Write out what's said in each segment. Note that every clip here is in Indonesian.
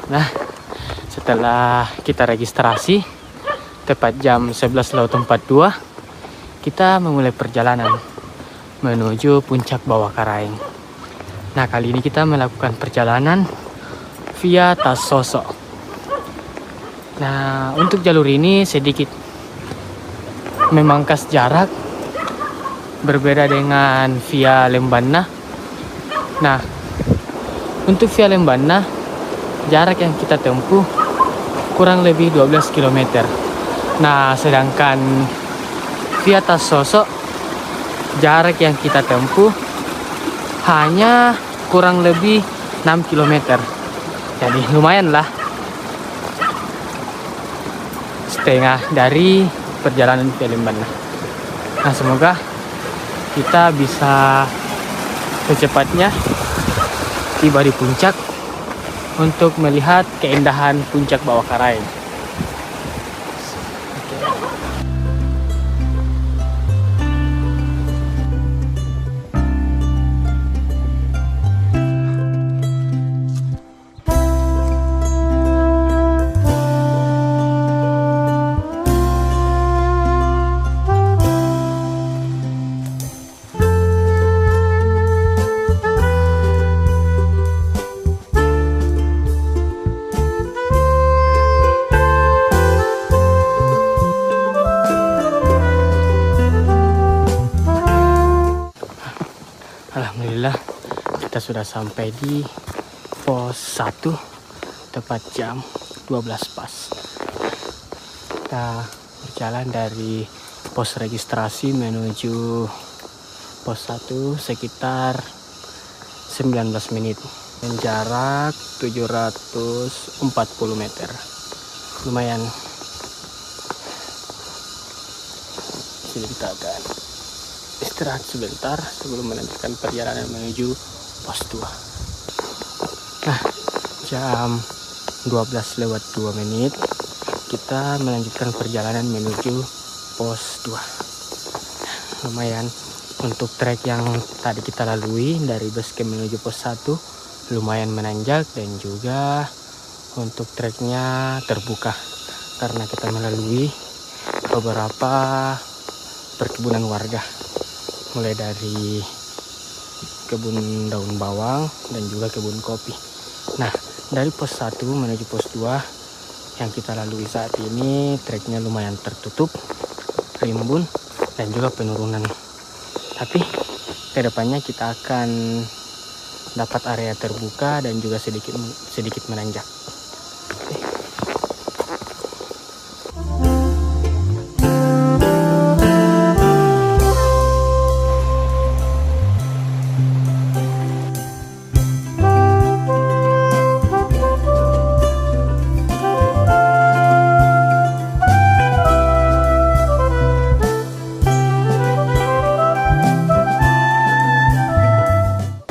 Nah, setelah kita registrasi tepat jam 11.42, kita memulai perjalanan menuju puncak Bawah Karaeng. Nah, kali ini kita melakukan perjalanan via Tasoso. Nah, untuk jalur ini sedikit memangkas jarak, berbeda dengan via Lembana. Nah, untuk via Lembana jarak yang kita tempuh kurang lebih 12 km. Nah, sedangkan via Tasoso jarak yang kita tempuh hanya kurang lebih 6 km. Jadi lumayan lah, setengah dari perjalanan via Lembana. Nah, semoga kita bisa secepatnya tiba di puncak untuk melihat keindahan puncak Bawah Karaeng. Alhamdulillah, kita sudah sampai di pos 1 tepat jam 12 pas. Kita berjalan dari pos registrasi menuju pos 1 sekitar 19 menit dan jarak 740 meter. Lumayan. Jadi kita akan istirahat sebentar sebelum melanjutkan perjalanan menuju pos 2. Nah, jam 12:02 kita melanjutkan perjalanan menuju pos 2. Lumayan untuk trek yang tadi kita lalui dari base camp menuju pos 1 lumayan menanjak, dan juga untuk treknya terbuka karena kita melalui beberapa perkebunan warga, mulai dari kebun daun bawang dan juga kebun kopi. Nah, dari pos 1 menuju pos 2 yang kita lalui saat ini treknya lumayan tertutup, rimbun, dan juga penurunan. Tapi kedepannya kita akan dapat area terbuka dan juga sedikit menanjak.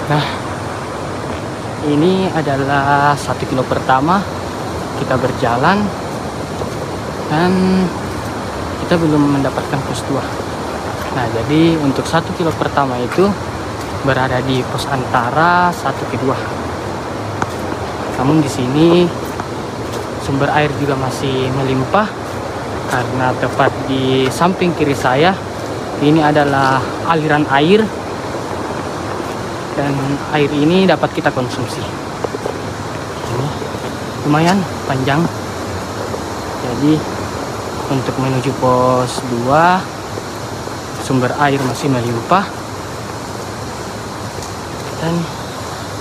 Nah, ini adalah 1 kilo pertama kita berjalan dan kita belum mendapatkan pos 2. Nah, jadi untuk 1 kilo pertama itu berada di pos antara 1 ke 2. Namun di sini sumber air juga masih melimpah karena tepat di samping kiri saya ini adalah aliran air, dan air ini dapat kita konsumsi. Ini lumayan panjang. Jadi untuk menuju pos 2 sumber air masih melimpah dan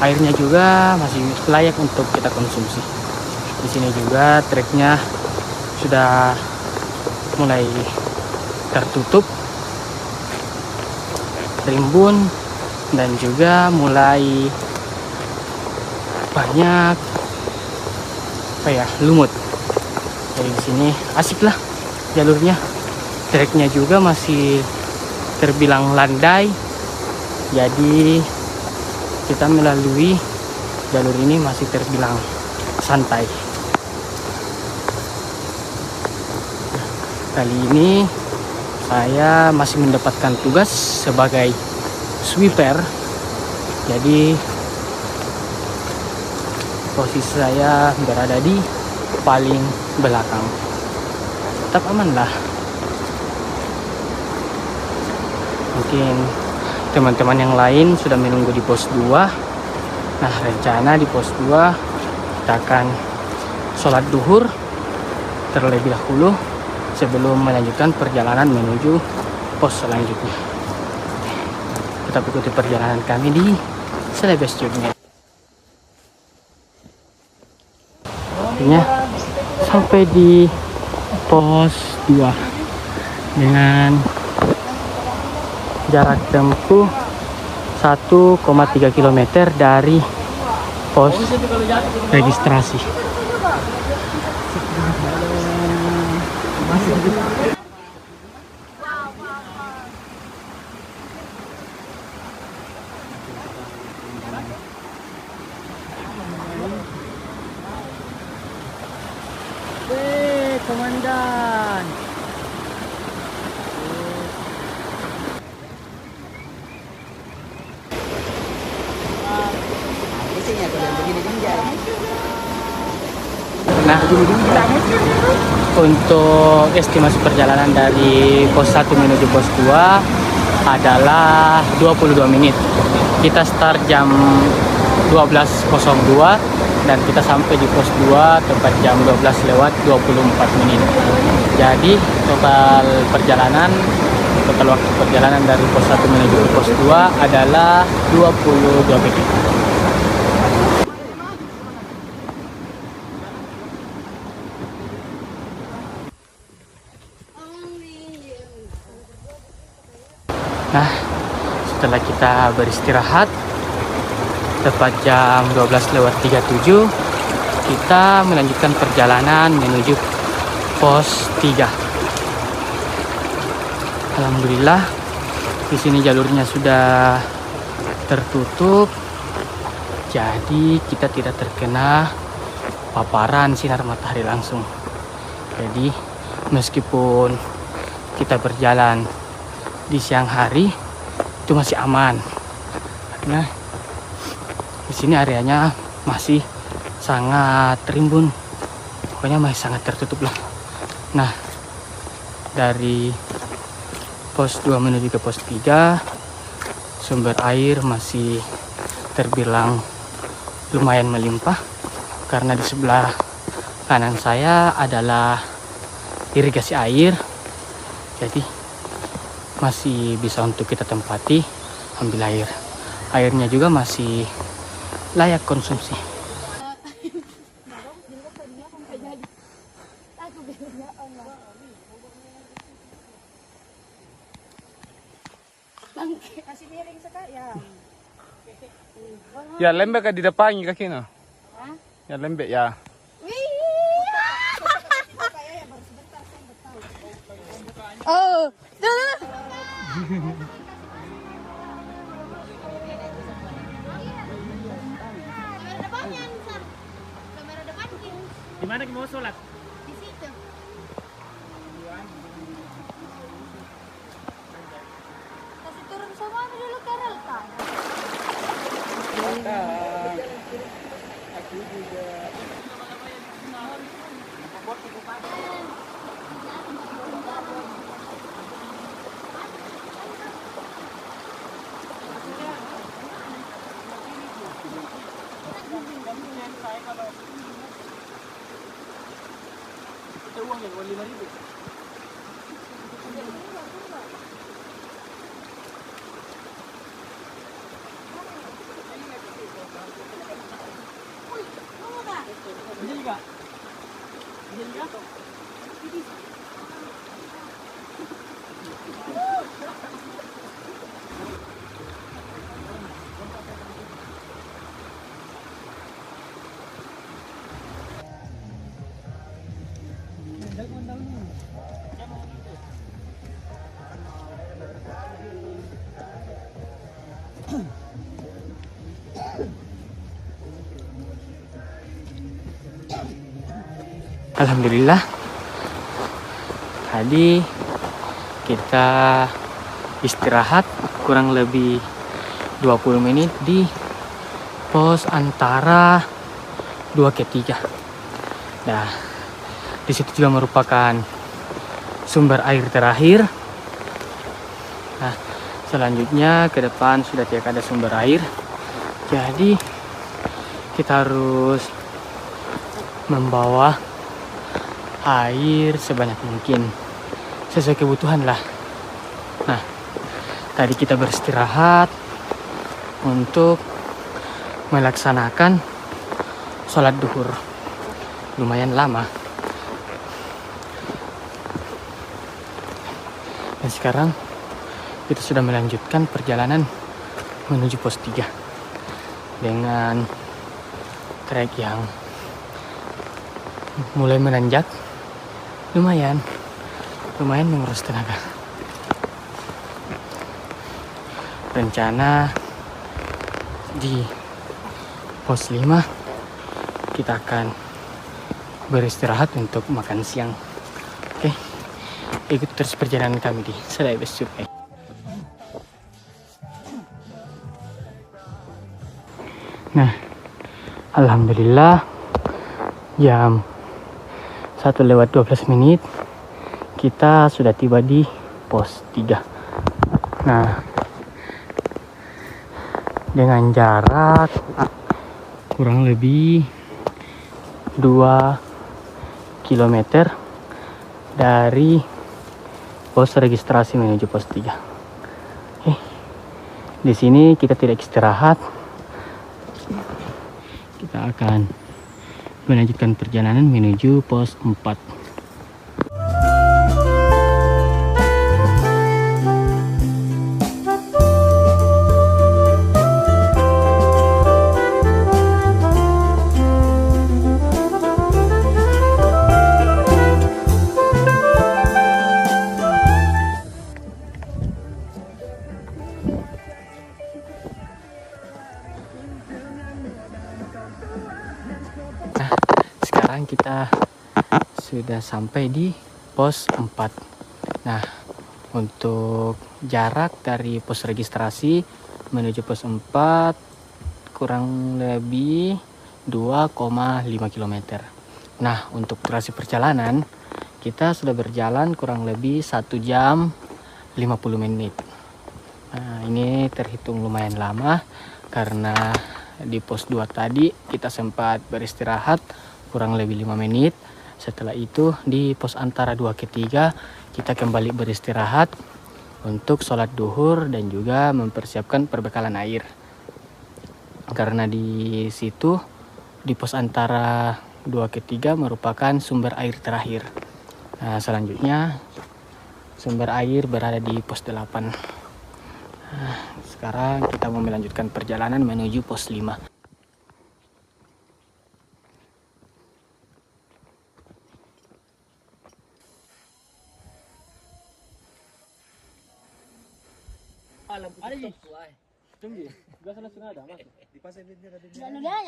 airnya juga masih layak untuk kita konsumsi. Di sini juga treknya sudah mulai tertutup, rimbun, dan juga mulai banyak lumut. Jadi di sini asik lah jalurnya. Treknya juga masih terbilang landai. Jadi kita melalui jalur ini masih terbilang santai. Kali ini saya masih mendapatkan tugas sebagai sweeper. Jadi posisi saya berada di paling belakang. Tetap aman lah. Mungkin teman-teman yang lain sudah menunggu di pos 2. Nah, rencana di pos 2 kita akan sholat duhur terlebih dahulu sebelum melanjutkan perjalanan menuju pos selanjutnya. Tetap ikuti perjalanan kami di Celebes Jogja. Sampai di pos 2 dengan jarak tempuh 1,3 km dari pos registrasi. Komandan. Nah, untuk estimasi perjalanan dari pos 1 menuju pos 2 adalah 22 menit. Kita start jam 12.02 dan kita sampai di pos 2 tepat jam 12:24. Jadi total waktu perjalanan dari pos 1 menuju pos 2 adalah 22 menit. Nah, setelah kita beristirahat tepat jam 12:37, kita melanjutkan perjalanan menuju pos 3. Alhamdulillah di sini jalurnya sudah tertutup, jadi kita tidak terkena paparan sinar matahari langsung. Jadi meskipun kita berjalan di siang hari itu masih aman, karena di sini areanya masih sangat rimbun, pokoknya masih sangat tertutup lah. Nah, dari pos 2 menuju ke pos 3 sumber air masih terbilang lumayan melimpah, karena di sebelah kanan saya adalah irigasi air, jadi masih bisa untuk kita tempati ambil air. Airnya juga masih layak konsumsi. Ya lembek di depannya kakinya. Ya lembek ya. Oh, Di mana mau sholat? di situ. Kasih turun sama dulu ke Relta. Aku juga. Uang ya, uang 5.000. Jadi enggak? Jadi enggak? Alhamdulillah tadi kita istirahat kurang lebih 20 menit di pos antara 2/3. Nah, di situ juga merupakan sumber air terakhir. Nah, selanjutnya ke depan sudah tidak ada sumber air. Jadi kita harus membawa air sebanyak mungkin sesuai kebutuhan lah. Nah, tadi kita beristirahat untuk melaksanakan sholat duhur. Lumayan lama. Dan sekarang kita sudah melanjutkan perjalanan menuju pos 3 dengan trek yang mulai menanjak. Lumayan menguras tenaga. Rencana di pos 5 kita akan beristirahat untuk makan siang. Oke, ikut terus perjalanan kami di Celebes Survey. Nah, alhamdulillah jam 1:12 kita sudah tiba di pos 3. Nah, dengan jarak kurang lebih 2 km dari pos registrasi menuju pos 3. Di sini kita tidak istirahat. Kita akan melanjutkan perjalanan menuju pos 4. Sekarang kita sudah sampai di pos 4. Nah, untuk jarak dari pos registrasi menuju pos 4 kurang lebih 2,5 km. Nah, untuk durasi perjalanan kita sudah berjalan kurang lebih 1 jam 50 menit. Nah, ini terhitung lumayan lama karena di pos 2 tadi kita sempat beristirahat kurang lebih 5 menit. Setelah itu di pos antara 2/3 kita kembali beristirahat untuk sholat duhur dan juga mempersiapkan perbekalan air. Karena di situ di pos antara 2/3 merupakan sumber air terakhir. Nah, selanjutnya sumber air berada di pos 8. Nah, sekarang kita mau melanjutkan perjalanan menuju pos 5.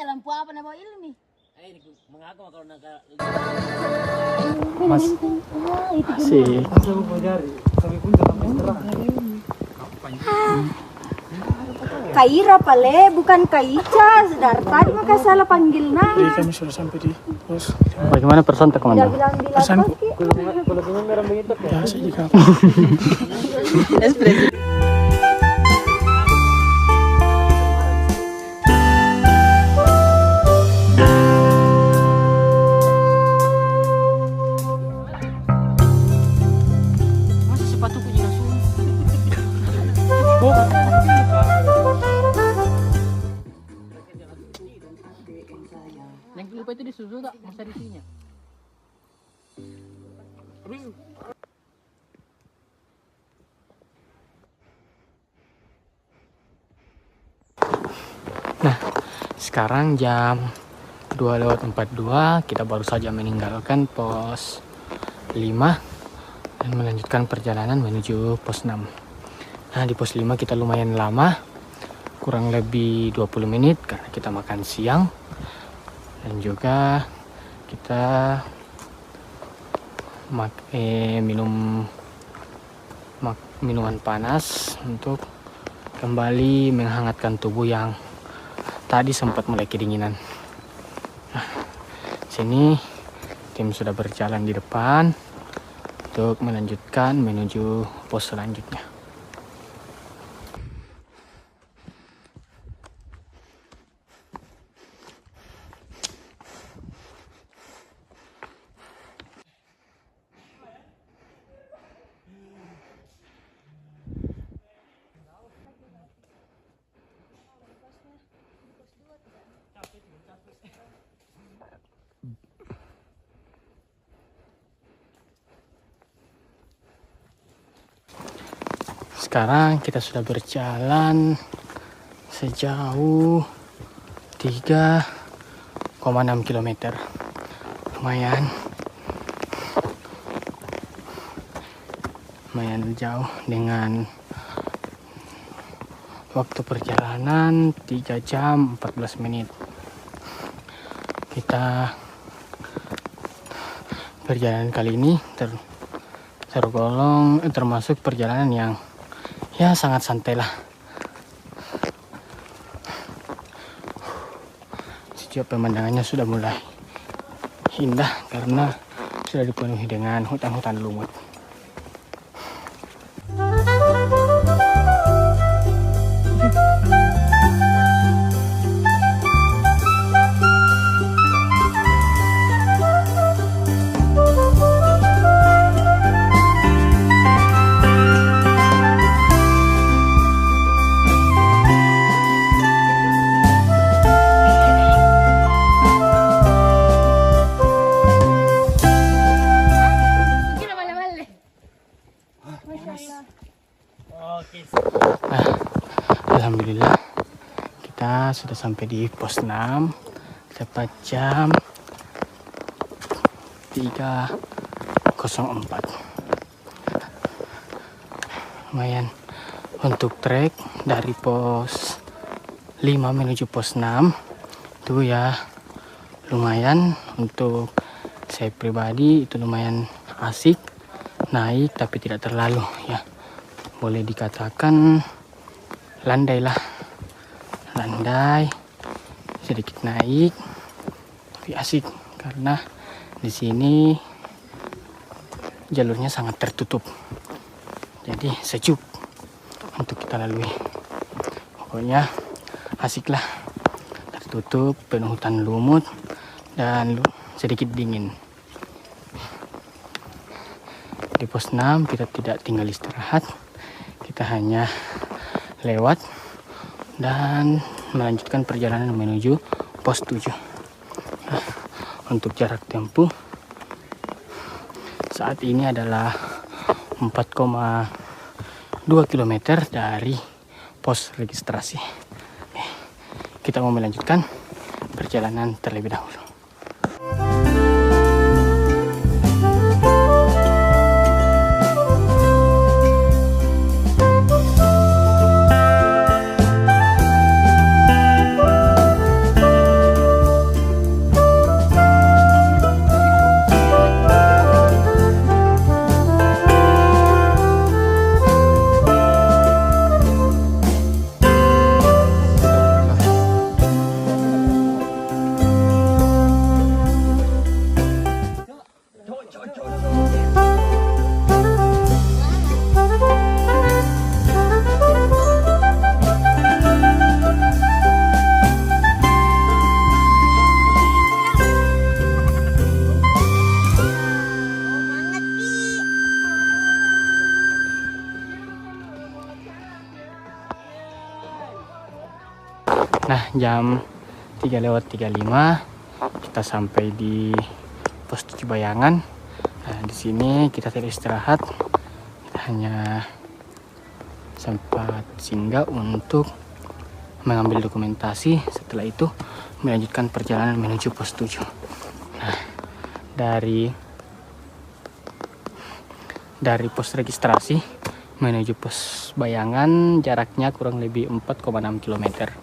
Lampu apa na bawa ini? Mas, asik. Kaira pale, bukan Kaica. Dari tadi maka salah panggil nama. Jadi kami sudah sampai di pos. Bagaimana perasaan tak, Komandan? Pesanku. Biasa jika Masa sepatuku juga suruh? Yang lupa itu disusul tak? Masa di sini? Nah, sekarang jam 2:42 kita baru saja meninggalkan pos 5 dan melanjutkan perjalanan menuju pos 6. Nah, di pos 5 kita lumayan lama, kurang lebih 20 menit karena kita makan siang dan juga kita minum minuman panas untuk kembali menghangatkan tubuh yang tadi sempat mulai kedinginan. Nah, sini tim sudah berjalan di depan untuk melanjutkan menuju pos selanjutnya. Sekarang kita sudah berjalan sejauh 3,6 km. Lumayan jauh dengan waktu perjalanan 3 jam 14 menit. Kita perjalanan kali ini tergolong termasuk perjalanan yang ya sangat santai lah. Sejauh pemandangannya sudah mulai indah karena sudah dipenuhi dengan hutan-hutan lumut. Alhamdulillah kita sudah sampai di pos 6 tepat jam 3.04. Lumayan untuk trek dari pos 5 menuju pos 6 itu ya lumayan. Untuk saya pribadi itu lumayan asik, naik tapi tidak terlalu ya, boleh dikatakan landai lah, landai sedikit naik tapi asik karena di sini jalurnya sangat tertutup jadi sejuk untuk kita lalui. Pokoknya asik lah, tertutup penuh hutan lumut dan sedikit dingin. Di pos 6 kita tidak tinggal istirahat, kita hanya lewat dan melanjutkan perjalanan menuju pos 7. Nah, untuk jarak tempuh saat ini adalah 4,2 km dari pos registrasi. Oke, kita mau melanjutkan perjalanan terlebih dahulu. Nah, jam 3:35 kita sampai di pos 7 Bayangan. Nah, di sini kita tidak istirahat, kita hanya sempat singgah untuk mengambil dokumentasi. Setelah itu melanjutkan perjalanan menuju pos 7. Nah, dari pos registrasi menuju pos Bayangan jaraknya kurang lebih 4,6 km.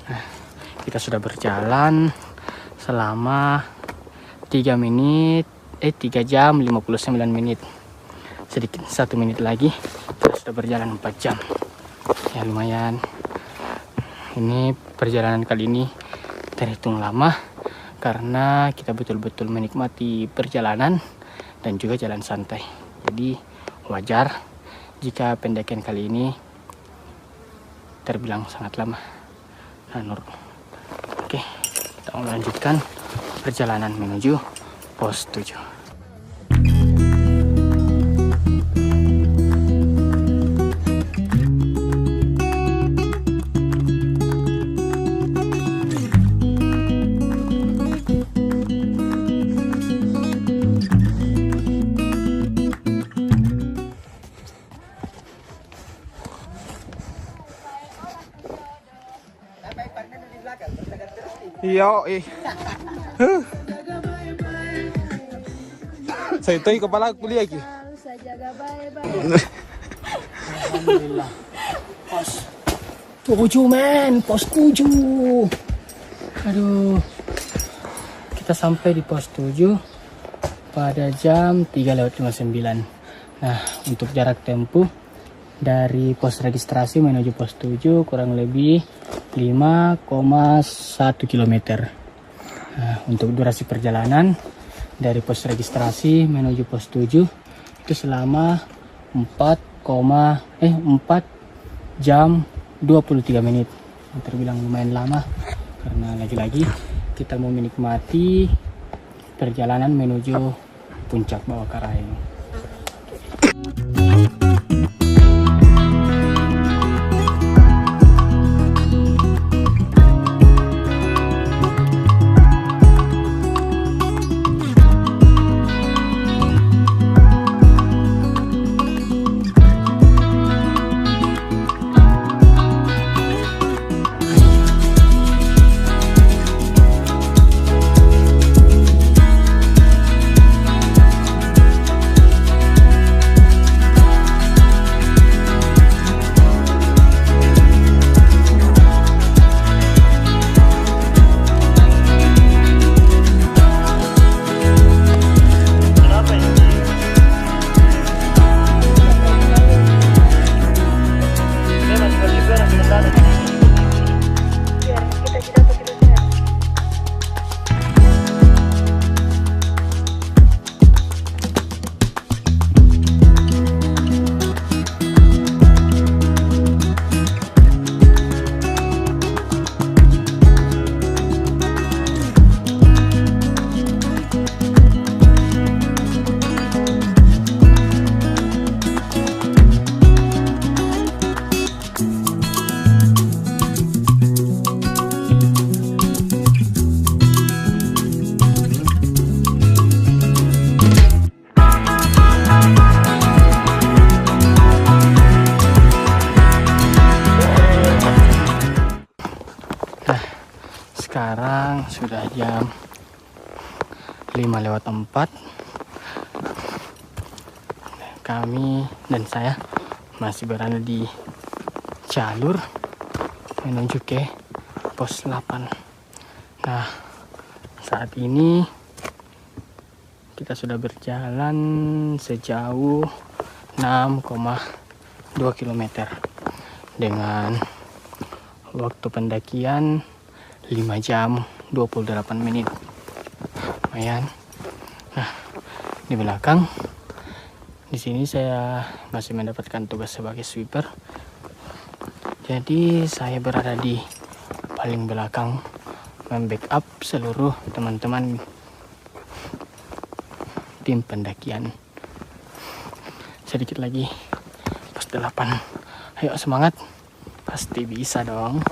Nah, kita sudah berjalan selama 3 jam 59 menit. Sedikit 1 menit lagi kita sudah berjalan 4 jam. Ya lumayan. Ini perjalanan kali ini terhitung lama karena kita betul-betul menikmati perjalanan dan juga jalan santai. Jadi wajar jika pendakian kali ini terbilang sangat lama. Nah, oke, kita melanjutkan perjalanan menuju pos 7. Iya, saya tahu kepala aku kuliah lagi. Alhamdulillah. Pos 7 men, pos 7. Aduh. Kita sampai di pos 7 pada jam 3:59. Nah, untuk jarak tempuh dari pos registrasi menuju pos 7 kurang lebih 5,1 km. Nah, untuk durasi perjalanan dari pos registrasi menuju pos 7 itu selama 4 jam 23 menit. Terbilang lumayan lama karena lagi-lagi kita mau menikmati perjalanan menuju puncak Bawah Karaeng. Sekarang sudah jam 5:04. Kami dan saya masih berada di jalur menuju ke pos 8. Nah, saat ini kita sudah berjalan sejauh 6,2 km dengan waktu pendakian 5 jam 28 menit. Lumayan. Nah, di belakang di sini saya masih mendapatkan tugas sebagai sweeper. Jadi saya berada di paling belakang membackup seluruh teman-teman tim pendakian. Sedikit lagi pos 8. Ayo semangat. Pasti bisa dong.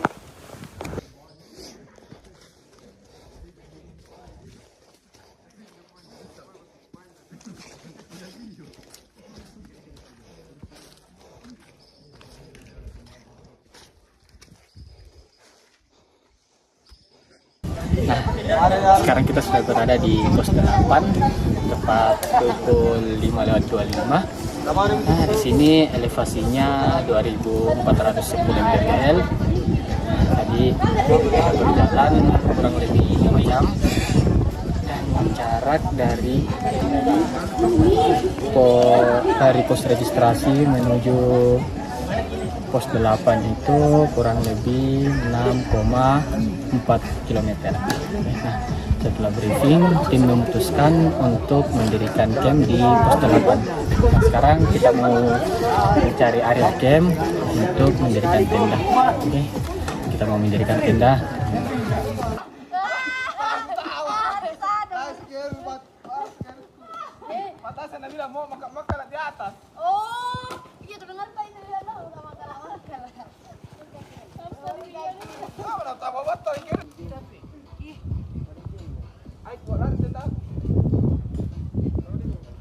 Nah, sekarang kita sudah berada di pos 8 tepat pukul 5:25. Nah, di sini elevasinya 2410 mdpl. Tadi kita berjalan kurang lebih 5 jam dan jarak dari pos registrasi menuju pos 8 itu kurang lebih 6,4 km. Nah, Setelah briefing, tim memutuskan untuk mendirikan camp di pos 8. Nah, sekarang kita mau mencari area camp untuk mendirikan tenda. Oke, kita mau mendirikan tenda.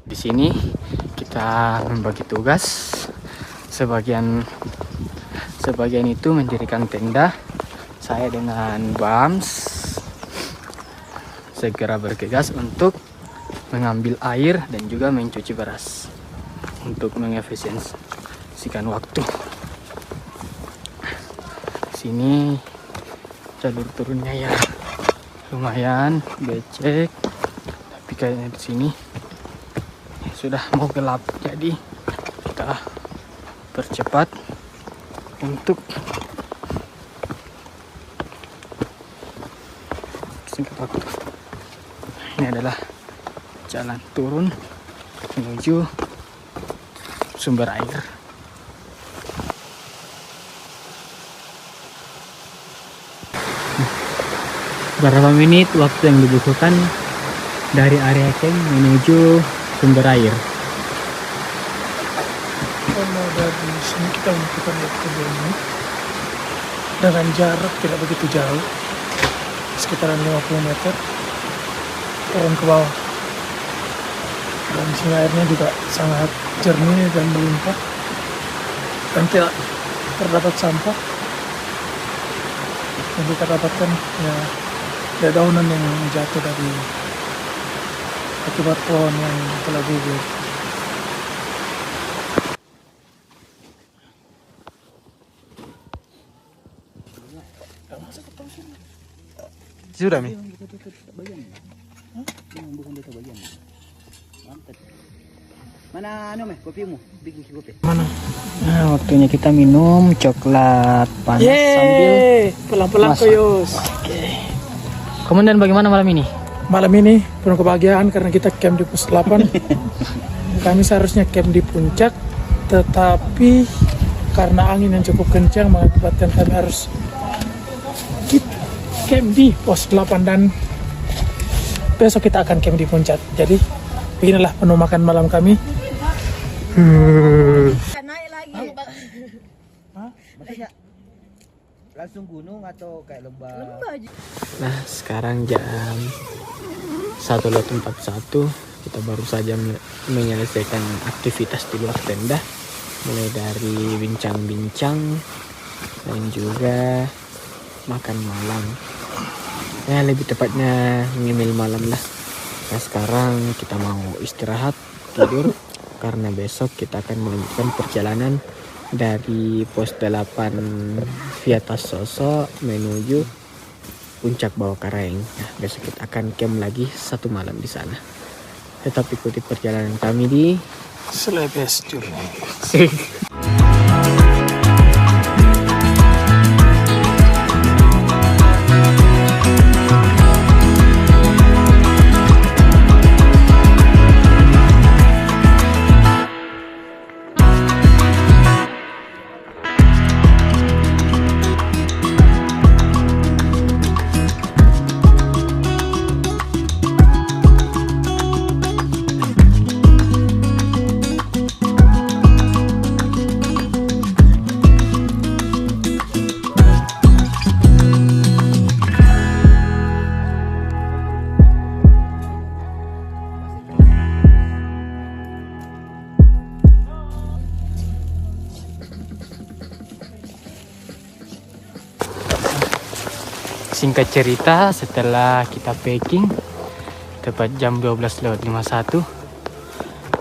Di sini kita membagi tugas. Sebagian itu mendirikan tenda. Saya dengan Bams segera bergegas untuk mengambil air dan juga mencuci beras untuk mengefisiensikan waktu. Sini jalur turunnya ya lumayan becek, tapi kayaknya di sini sudah mau gelap, jadi kita percepat untuk singkat waktu. Ini adalah jalan turun menuju sumber air. Berapa menit waktu yang dibutuhkan dari area camp menuju sumber air? Kalau dari sini kita membutuhkan waktu 2 menit dengan jarak tidak begitu jauh, sekitaran 50 meter turun ke bawah. Dan sini airnya juga sangat jernih dan melimpah dan tidak terdapat sampah. Yang kita dapatkan ya dedaunan yang jatuh dari akibat pohon yang telah gugur. Sudah Mi? Mana kopimu? Bikin kopi. Mana? Nah, waktunya kita minum coklat panas sambil pelan-pelan masak. Koyos. Komandan, bagaimana malam ini? Malam ini penuh kebahagiaan karena kita camp di pos 8. Kami seharusnya camp di puncak, tetapi karena angin yang cukup kencang mengakibatkan kami harus camp di pos 8 dan besok kita akan camp di puncak. Jadi beginilah penuh makan malam kami. Naik lagi. Maksudnya langsung gunung atau kayak lomba? Nah, sekarang jam 1.41. Kita baru saja menyelesaikan aktivitas di luar tenda, mulai dari bincang-bincang dan juga makan malam. Ya, lebih tepatnya ngemil malam lah. Nah, sekarang kita mau istirahat, tidur, karena besok kita akan melanjutkan perjalanan dari pos 8 via Tasoso menuju puncak Bawah Karaeng. Nah, besok kita akan camp lagi 1 malam di sana. Tetap ikuti perjalanan kami di Selebes Journey. Singkat cerita, setelah kita packing tepat jam 12.51,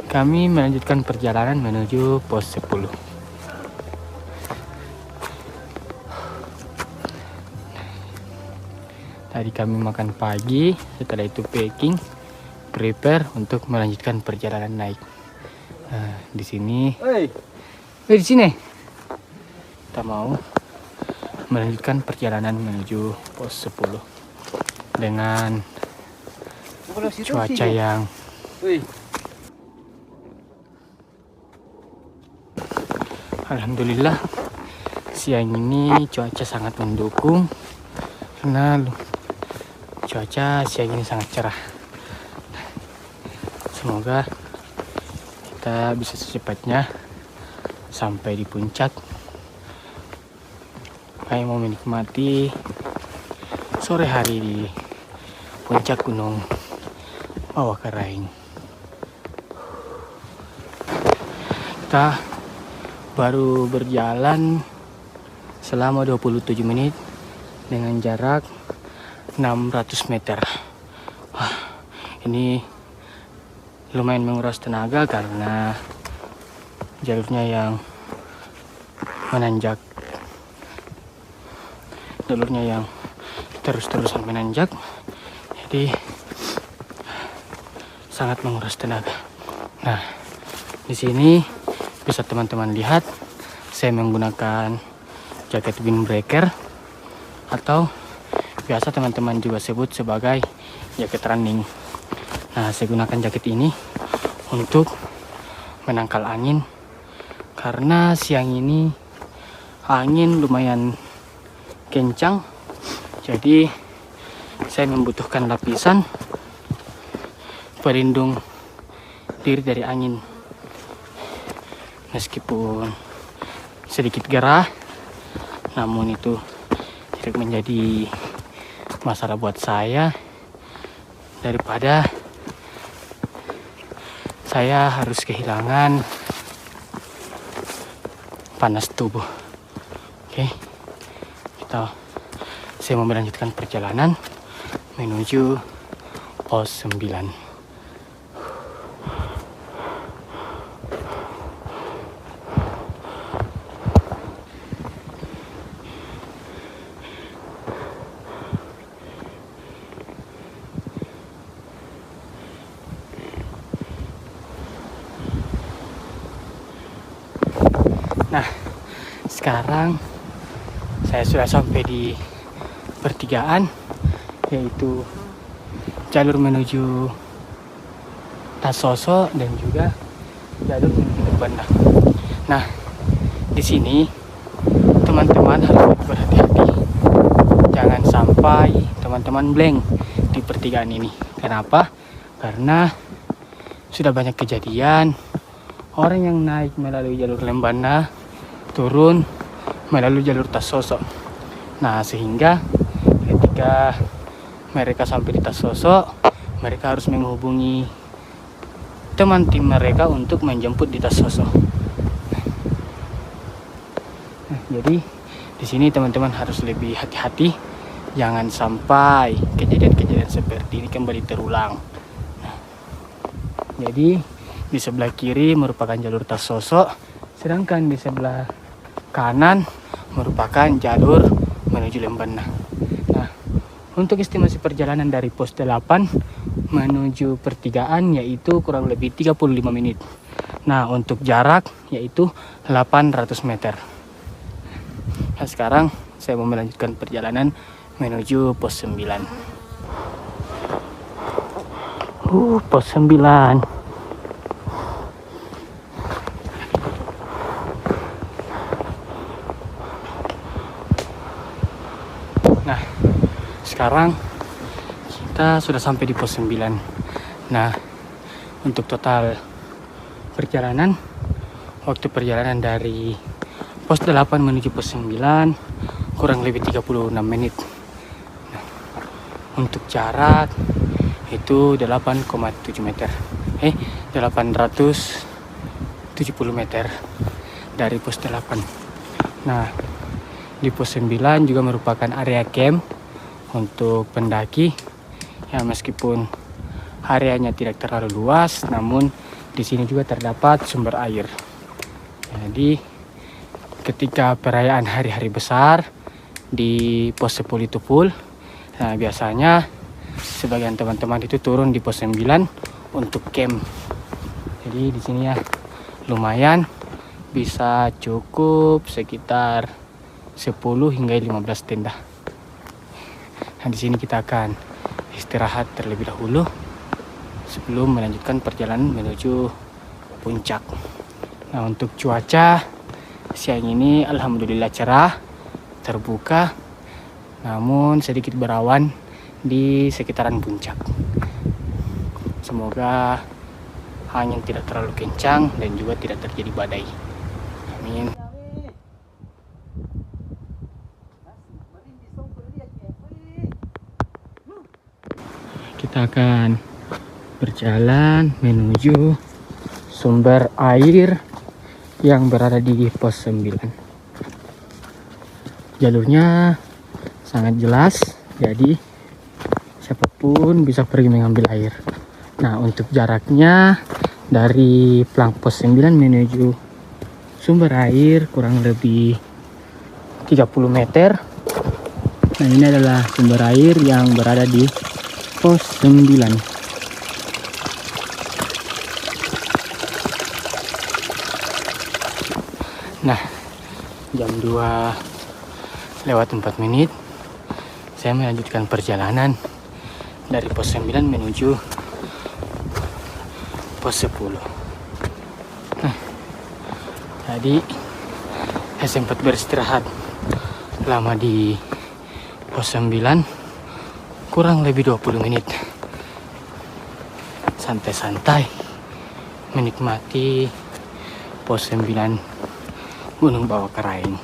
kami melanjutkan perjalanan menuju pos 10. Tadi kami makan pagi, setelah itu packing, prepare untuk melanjutkan perjalanan naik. Nah, di sini, di sini kita mau melanjutkan perjalanan menuju pos 10 dengan cuaca yang alhamdulillah siang ini cuaca sangat mendukung karena cuaca siang ini sangat cerah. Semoga kita bisa secepatnya sampai di puncak. Kami mau menikmati sore hari di puncak Gunung Bawah Karaing. Kita baru berjalan selama 27 menit dengan jarak 600 meter. Ini lumayan menguras tenaga karena jalurnya yang menanjak, jalurnya yang terus-terusan menanjak, jadi sangat menguras tenaga. Nah, di sini bisa teman-teman lihat saya menggunakan jaket windbreaker atau biasa teman-teman juga sebut sebagai jaket running. Nah, saya gunakan jaket ini untuk menangkal angin karena siang ini angin lumayan kencang, jadi saya membutuhkan lapisan pelindung diri dari angin. Meskipun sedikit gerah, namun itu tidak menjadi masalah buat saya daripada saya harus kehilangan panas tubuh. Oke, saya mau melanjutkan perjalanan menuju pos 9. Nah, sekarang saya sudah sampai di pertigaan, yaitu jalur menuju Tasoso dan juga jalur menuju Lembana. Nah, di sini teman-teman harus berhati-hati. Jangan sampai teman-teman blank di pertigaan ini. Kenapa? Karena sudah banyak kejadian orang yang naik melalui jalur Lembana turun melalui jalur Tasoso. Nah, sehingga ketika mereka sampai di Tasoso, mereka harus menghubungi teman tim mereka untuk menjemput di Tasoso. Nah, jadi di sini teman-teman harus lebih hati-hati, jangan sampai kejadian-kejadian seperti ini kembali terulang. Nah, jadi di sebelah kiri merupakan jalur Tasoso, sedangkan di sebelah kanan merupakan jalur menuju Lembana. Nah, untuk estimasi perjalanan dari pos 8 menuju pertigaan yaitu kurang lebih 35 menit. Nah, untuk jarak yaitu 800 meter. Nah, sekarang saya mau melanjutkan perjalanan menuju pos 9. Pos 9. Nah, sekarang kita sudah sampai di pos 9. Nah, untuk total perjalanan, waktu perjalanan dari pos 8 menuju pos 9 kurang lebih 36 menit. Nah, untuk jarak itu 8,7 meter. 870 meter dari pos 8. Nah, di pos 9 juga merupakan area camp untuk pendaki. Ya, meskipun areanya tidak terlalu luas, namun di sini juga terdapat sumber air. Jadi ketika perayaan hari-hari besar di pos 10 itu full, nah biasanya sebagian teman-teman itu turun di pos 9 untuk camp. Jadi di sini ya lumayan bisa cukup sekitar 10 hingga 15 tenda. Nah, di sini kita akan istirahat terlebih dahulu sebelum melanjutkan perjalanan menuju puncak. Nah, untuk cuaca siang ini alhamdulillah cerah, terbuka, namun sedikit berawan di sekitaran puncak. Semoga angin tidak terlalu kencang dan juga tidak terjadi badai. Amin. Kita akan berjalan menuju sumber air yang berada di pos 9. Jalurnya sangat jelas, jadi siapapun bisa pergi mengambil air. Nah, untuk jaraknya dari pelang pos 9 menuju sumber air kurang lebih 30 meter. Nah, ini adalah sumber air yang berada di pos 9. Nah, jam 2:04 saya melanjutkan perjalanan dari pos 9 menuju pos 10. Nah, tadi saya sempat beristirahat lama di pos 9 kurang lebih 20 menit, santai-santai menikmati pos 9 Gunung Bawah Karaing.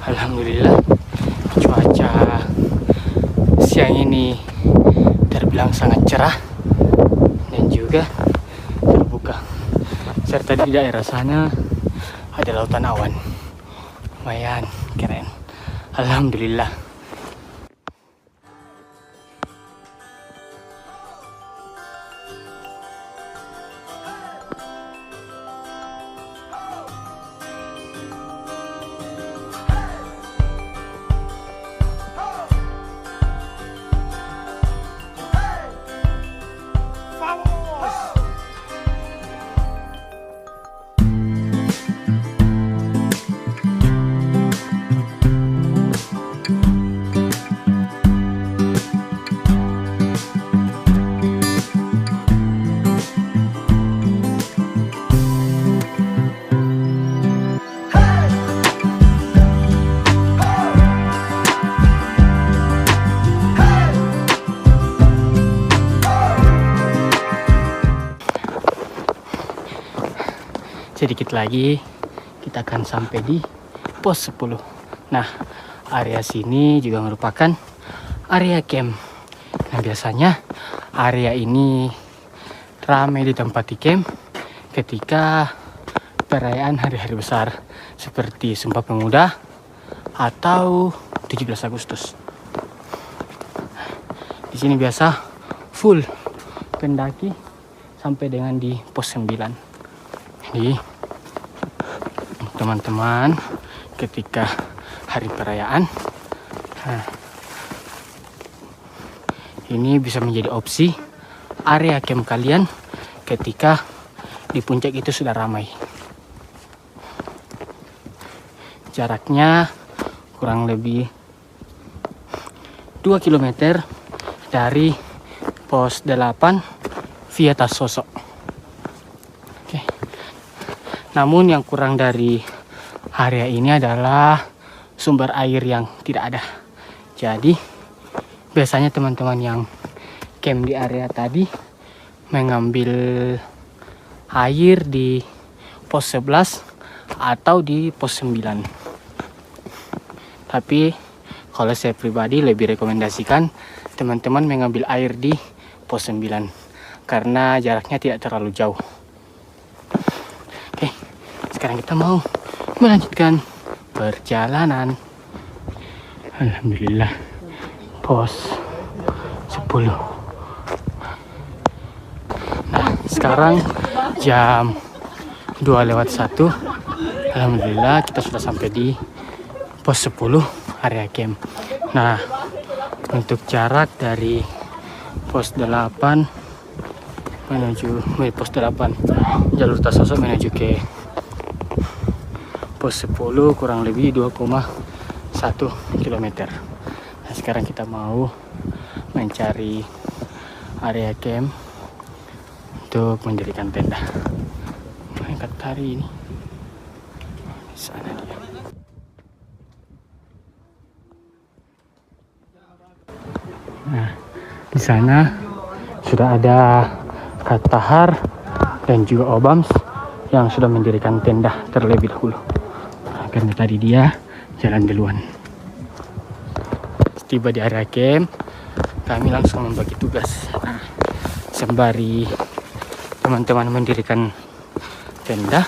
Alhamdulillah cuaca siang ini terbilang sangat cerah dan juga terbuka, serta di daerah sana ada lautan awan. Lumayan keren, alhamdulillah. Sedikit lagi kita akan sampai di pos 10. Nah, area sini juga merupakan area camp. Nah, biasanya area ini ramai ditempati camp ketika perayaan hari-hari besar seperti Sumpah Pemuda atau 17 Agustus. Di sini biasa full pendaki sampai dengan di pos 9. Jadi teman-teman ketika hari perayaan, ini bisa menjadi opsi area camp kalian ketika di puncak itu sudah ramai. Jaraknya kurang lebih 2 km dari pos 8 via Tasosok. Oke. Namun yang kurang dari area ini adalah sumber air yang tidak ada. Jadi biasanya teman-teman yang camp di area tadi mengambil air di pos 11 atau di pos 9. Tapi kalau saya pribadi lebih rekomendasikan teman-teman mengambil air di pos 9 karena jaraknya tidak terlalu jauh. Oke, sekarang kita mau melanjutkan perjalanan. Alhamdulillah pos 10. Nah, sekarang jam 2:01. Alhamdulillah kita sudah sampai di pos 10 area camp. Nah, untuk jarak dari pos 8 menuju pos 8 jalur Tasosok menuju ke pos 10 kurang lebih 2,1 km. Nah, sekarang kita mau mencari area camp untuk mendirikan tenda. Angkat tari ini. Di sana dia. Nah, di sana sudah ada Kak Tahar dan juga Obams yang sudah mendirikan tenda terlebih dahulu. Nah, karena tadi dia jalan duluan. Tiba di area camp, kami langsung membagi tugas. Nah, sembari teman-teman mendirikan tenda,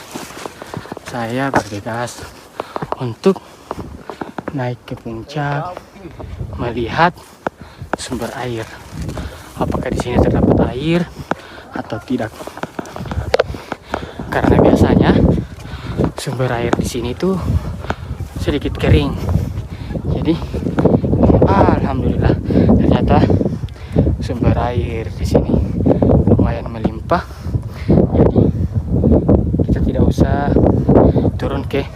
saya bergegas untuk naik ke puncak melihat sumber air. Apakah di sini terdapat air atau tidak? Karena biasanya sumber air di sini tuh sedikit kering. Jadi alhamdulillah ternyata sumber air di sini lumayan melimpah. Jadi kita tidak usah turun ke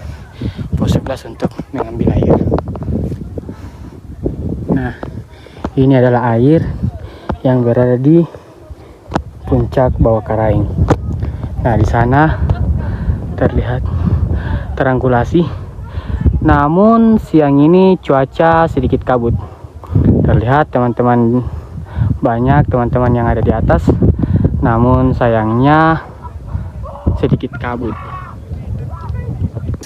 pos 11 untuk mengambil air. Nah, ini adalah air yang berada di puncak Bawah Karaing. Nah, di sana terlihat terangkulasi. Namun siang ini cuaca sedikit kabut. Terlihat banyak teman-teman yang ada di atas. Namun sayangnya sedikit kabut.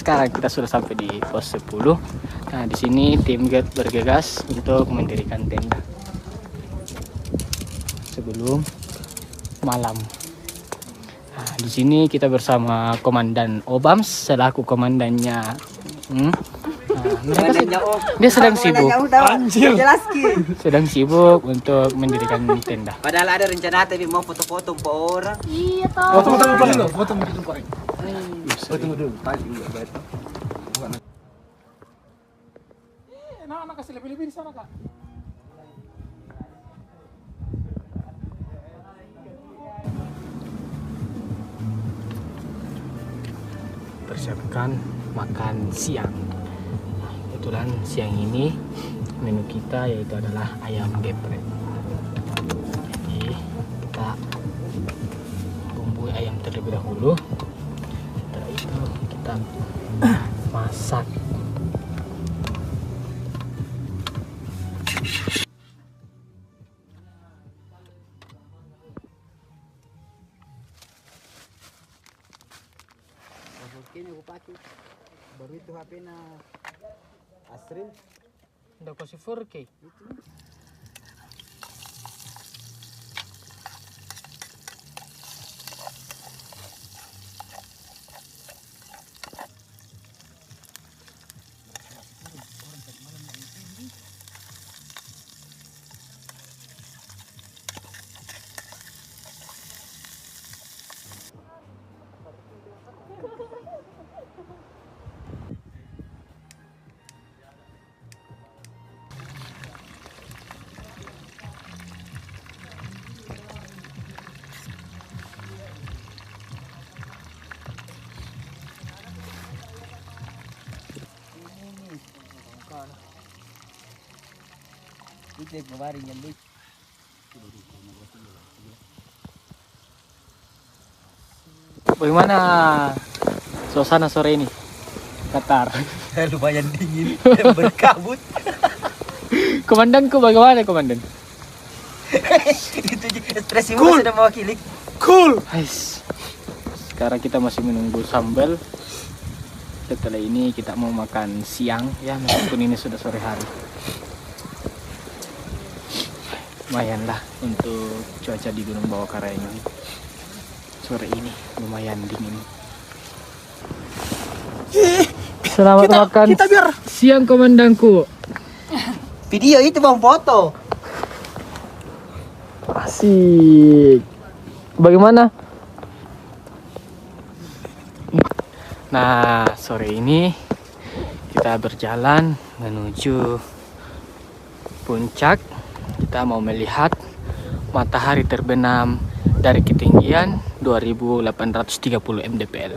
Sekarang kita sudah sampai di pos 10. Nah, di sini tim guide bergegas untuk mendirikan tenda sebelum malam. Nah, di sini kita bersama Komandan Obams selaku komandannya. Nah, dia sedang sibuk. Sedang sibuk untuk mendirikan tenda. Padahal ada rencana tapi mau foto-foto empat orang. Iya toh. Foto dulu. Nah, kasih lebih-lebih di sana, Kak. Persiapkan makan siang. Kebetulan siang ini menu kita yaitu adalah ayam geprek. Jadi kita bumbui ayam terlebih dahulu. Setelah itu kita masak. Kini aku pakai baru itu HP na Asrin. Udah kasih 4K. Itu kemarin yang lucu. Bagaimana suasana sore ini? Qatar. Lumayan dingin, berkabut. Komandanku bagaimana, komandan? Itu ekspresi cool. Sudah mewakili. Cool. Nice. Sekarang kita masih menunggu sambal. Setelah ini kita mau makan siang ya, meskipun ini sudah sore hari. Lumayan lah untuk cuaca di Gunung Bawah Karaing ini. Sore ini lumayan dingin. Selamat makan siang, komandanku. Video itu bang, foto. Asik. Bagaimana? Nah, sore ini kita berjalan menuju puncak. Kita mau melihat matahari terbenam dari ketinggian 2830 mdpl.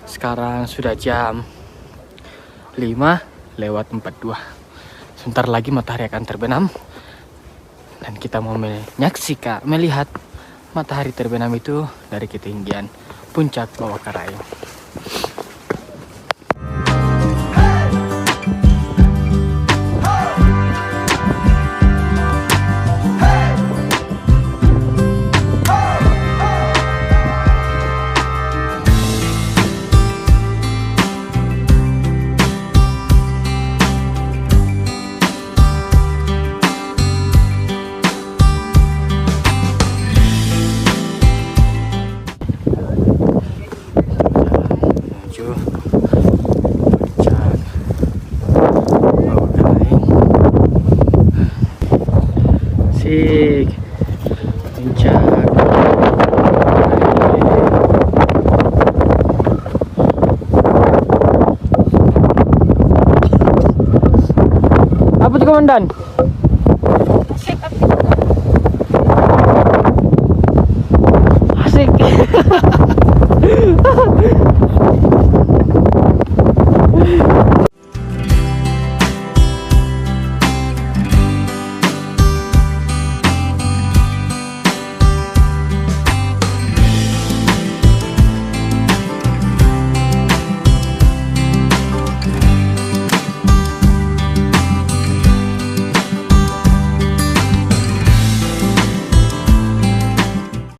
Sekarang sudah jam 5:42. Sebentar lagi matahari akan terbenam dan kita mau melihat matahari terbenam itu dari ketinggian puncak Bawah Karaeng. Asik, puncak. Apa tuh komandan? Asik.